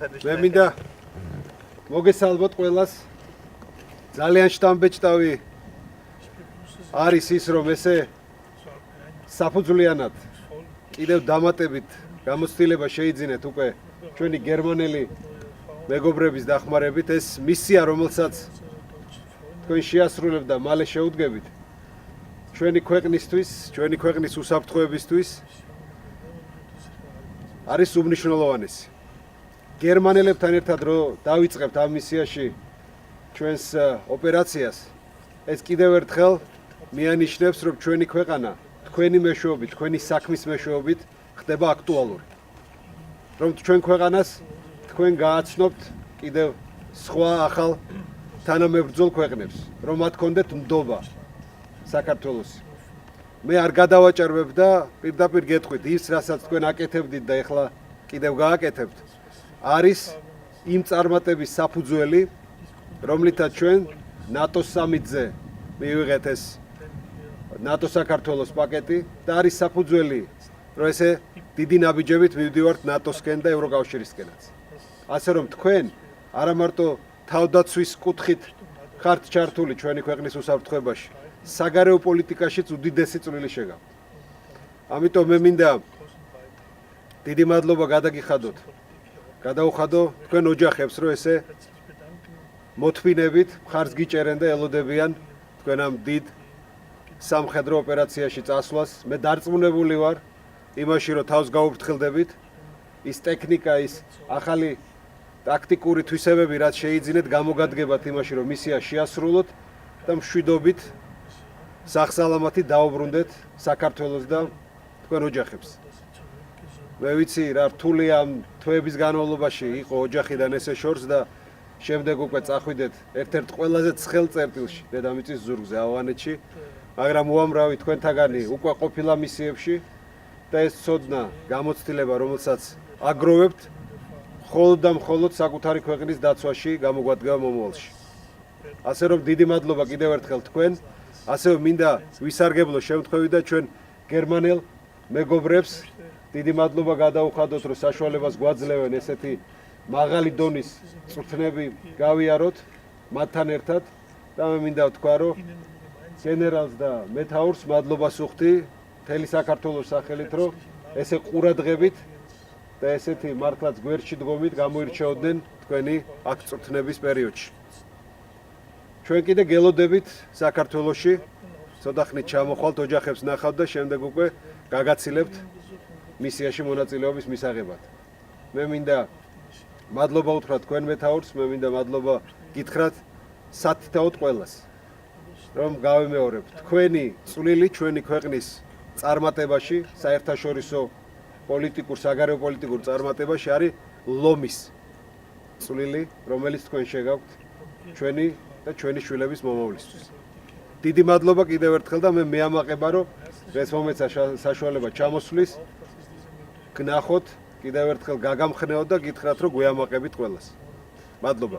მე მინდა მოგესალმოთ ყველას. ძალიან შთამბეჭდავი არის ის, რომ ესე საფუძვლიანად კიდევ დამატებით გამოცდილება შეიძინეთ უკვე ჩვენი გერმანელი მეგობრების დახმარებით. ეს მისია, რომელსაც თქვენ შეასრულებთ და მალე შეუდგებით ჩვენი ქვეყნისთვის, ჩვენი ქვეყნის უსაფრთხოებისთვის არის უმნიშვნელოვანესი. გერმანელებთან ერთად რო დავიწყებთ ამ მისიაში ჩვენს ოპერაციას, ეს კიდევ ერთხელ მიანიშნებს, რომ ჩვენი ქვეყანა თქვენი მეშვეობით, თქვენი საქმის მეშვეობით ხდება აქტუალური. რომ ჩვენ ქვეყანას თქვენ გააცნობთ კიდევ სხვა ახალ თანამებრძოლ ქვეყნებს, რომ მათ კონდეთ ნდობა საქართველოს. მე არ გადავაჭერვებ და პირდაპირ გეტყვით, ის რასაც თქვენ აკეთებდით და ეხლა კიდევ გააკეთებთ, არის იმ წარმატების საფუძველი, რომლითაც ჩვენ ნატოს სამიტზე მივიღეთ ეს ნატო საქართველოს პაკეტი და არის საფუძველი, რომ ესე დიდი ნაბიჯებით მივდივართ ნატოსკენ და ევროკავშირისკენაც. ასე რომ თქვენ არა მარტო თავდაცვის კუთხით ხართ ჩართული ჩვენი ქვეყნის უსაფრთხოებაში, საგარეო პოლიტიკაშიც უდიდესი წვლილი შეგავთ. ამიტომ მე მინდა დიდი მადლობა გადაგიხადოთ. გადაუხადო თქვენ ოჯახებს, რომ ესე მოთმინებით მხარს გიჭერენ და ელოდებიან თქვენ ამ დიდ სამხედრო ოპერაციაში წასვლას. მე დარწმუნებული ვარ იმაში, რომ თავს გაუფრთხილდებით. ის ტექნიკა, ის ახალი ტაქტიკური თვისებები, რაც შეიძინეთ, გამოგადგებათ იმაში, რომ მისია შეასრულოთ და მშვიდობით სახსალამათი დაუბრუნდეთ საქართველოს და თქვენ ოჯახებს. მე ვიცი რა რთულია ამ თვეების განმავლობაში იყო ოჯახიდან ესე შორს და შემდეგ უკვე წახვიდეთ ერთ-ერთ ყველაზე ცხელ წერტილში დედამიწის ზურგზე ავღანეთში, მაგრამ უამრავი თქვენთაგანი უკვე ყოფილა მისიებში და ეს ცოდნა, გამოცდილება, რომელსაც აგროვებთ, მხოლოდ და მხოლოდ საკუთარი ქვეყნის დაცვაში გამოგვადგება მომავალში. ასე რომ დიდი მადლობა კიდევ ერთხელ თქვენ, ასევე მინდა ვისარგებლო შემთხვევით ჩვენ გერმანელ მეგობრებს დიდი მადლობა გადაუხადოთ, რომ საშუალებას გვაძლევენ ესეთი მაღალი დონის წვრთნები გავიაროთ მათთან ერთად და მე მინდა ვთქვა, რომ გენერალს და მეთაურს მადლობას ვუხდი მთელი საქართველოს სახელით, რომ ესე ყურადღებით და ესეთი მართლაც გვერდში დგომით გამოირჩეოდნენ თქვენი აქ წვრთნების პერიოდში. ჩვენ კიდე გელოდებით საქართველოში ცოტა ხნით ჩამოხვალთ, ოჯახებს ნახავთ და შემდეგ უკვე გაგაცილებთ მისიაში მონაწილეობის მისაღებად. მე მინდა მადლობა უთხრათ თქვენ მეთაურს, მე მინდა მადლობა გითხრათ სათითაოდ ყველას, რომ გავიმეორებ თქვენი წვლილი ჩვენი ქვეყნის წარმატებაში, საერთაშორისო პოლიტიკურ, საგარეო პოლიტიკურ წარმატებაში არის ლომის წვლილი, რომელიც თქვენ შეგაქვთ ჩვენი და ჩვენი შვილების მომავლისთვის. დიდი მადლობა კიდევ ერთხელ და მე მეამაყება, რომ ეს მომეცა საშუალება ჩამოსვლის გნახოთ, კიდევ ერთხელ გაგამხნეოთ და გითხრათ, რომ გვეამაყებით ყველას. მადლობა.